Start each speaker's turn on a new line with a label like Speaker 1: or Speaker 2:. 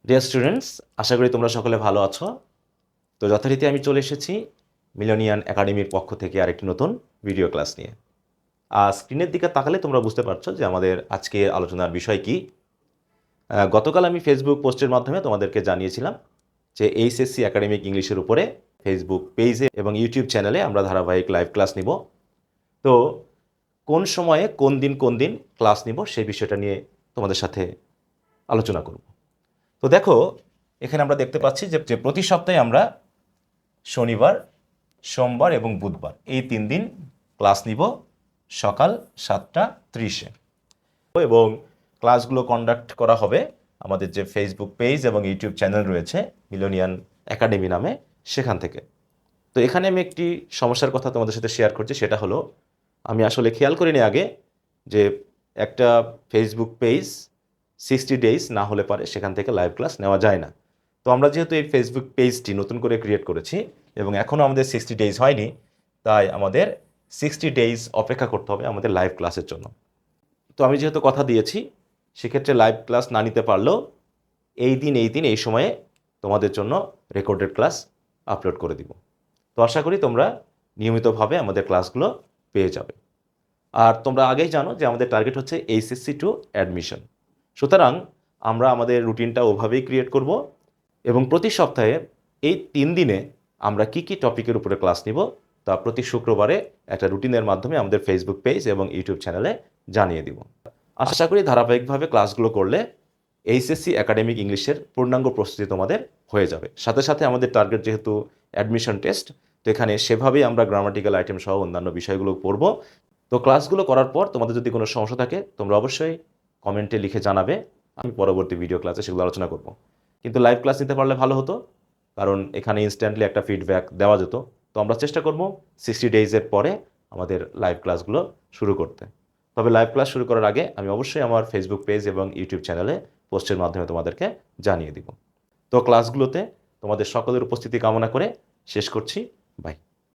Speaker 1: Dear students, আশা করি তোমরা সকলে ভালো আছো। তো যথারীতি আমি চলে এসেছি মিলেনিয়ান একাডেমির পক্ষ থেকে আরেকটি নতুন ভিডিও ক্লাস নিয়ে। আর স্ক্রিনের দিকে তাকালে তোমরা বুঝতে পারছো যে আমাদের আজকে আলোচনার বিষয় কি। গতকাল আমি ফেসবুক পোস্টের মাধ্যমে তোমাদেরকে জানিয়েছিলাম যে এইচএসসি একাডেমিক ইংলিশের উপরে ফেসবুক পেজে এবং ইউটিউব চ্যানেলে আমরা ধারাবাহিক লাইভ ক্লাস নিব। তো কোন সময়ে কোন দিন ক্লাস নিব সেই বিষয়টা নিয়ে তোমাদের সাথে আলোচনা করব। তো দেখো, এখানে আমরা দেখতে পাচ্ছি যে প্রতি সপ্তাহে আমরা শনিবার, সোমবার এবং বুধবার এই 3 দিন ক্লাস নিব সকাল 7:30-এ, এবং ক্লাসগুলো কন্ডাক্ট করা হবে আমাদের যে ফেসবুক পেজ এবং ইউটিউব চ্যানেল রয়েছে মিলেনিয়ান একাডেমি নামে, সেখান থেকে। তো এখানে আমি একটি সমস্যার কথা তোমাদের সাথে শেয়ার করছি, সেটা হলো আমি আসলে খেয়াল করিনি আগে যে একটা ফেসবুক পেজ 60 ডেজ না হলে পারে সেখান থেকে লাইভ ক্লাস নেওয়া যায় না। তো আমরা যেহেতু এই ফেসবুক পেজটি নতুন করে ক্রিয়েট করেছি এবং এখনও আমাদের 60 ডেজ হয়নি, তাই আমাদের 60 ডেজ অপেক্ষা করতে হবে আমাদের লাইভ ক্লাসের জন্য। তো আমি যেহেতু কথা দিয়েছি, সেক্ষেত্রে লাইভ ক্লাস না নিতে পারলেও এই দিন এই সময়ে তোমাদের জন্য রেকর্ডেড ক্লাস আপলোড করে দিব। তো আশা করি তোমরা নিয়মিতভাবে আমাদের ক্লাসগুলো পেয়ে যাবে। আর তোমরা আগেই জানো যে আমাদের টার্গেট হচ্ছে এইচএসসি টু অ্যাডমিশন। সুতরাং আমরা আমাদের রুটিনটা ওভাবেই ক্রিয়েট করব এবং প্রতি সপ্তাহে এই 3 দিনে আমরা কি টপিকের উপরে ক্লাস নিব তা প্রতি শুক্রবারে একটা রুটিনের মাধ্যমে আমাদের ফেসবুক পেজ এবং ইউটিউব চ্যানেলে জানিয়ে দিব। আশা করি ধারাবাহিকভাবে ক্লাসগুলো করলে এইচএসসি একাডেমিক ইংলিশের পূর্ণাঙ্গ প্রস্তুতি তোমাদের হয়ে যাবে। সাথে সাথে আমাদের টার্গেট যেহেতু অ্যাডমিশন টেস্ট, তো এখানে সেভাবেই আমরা গ্রামাটিক্যাল আইটেম সহ অন্যান্য বিষয়গুলো পড়ব। তো ক্লাসগুলো করার পর তোমাদের যদি কোনো সমস্যা থাকে তোমরা অবশ্যই কমেন্টে লিখে জানাবে, আমি পরবর্তী ভিডিও ক্লাসে সেগুলো আলোচনা করব। কিন্তু লাইভ ক্লাস নিতে পারলে ভালো হতো, কারণ এখানে ইনস্ট্যান্টলি একটা ফিডব্যাক দেওয়া যেত। তো আমরা চেষ্টা করব 60 ডেজের পরে আমাদের লাইভ ক্লাসগুলো শুরু করতে। তবে লাইভ ক্লাস শুরু করার আগে আমি অবশ্যই আমার ফেসবুক পেজ এবং ইউটিউব চ্যানেলে পোস্টের মাধ্যমে তোমাদেরকে জানিয়ে দিব। তো ক্লাসগুলোতে তোমাদের সকলের উপস্থিতি কামনা করে শেষ করছি। বাই।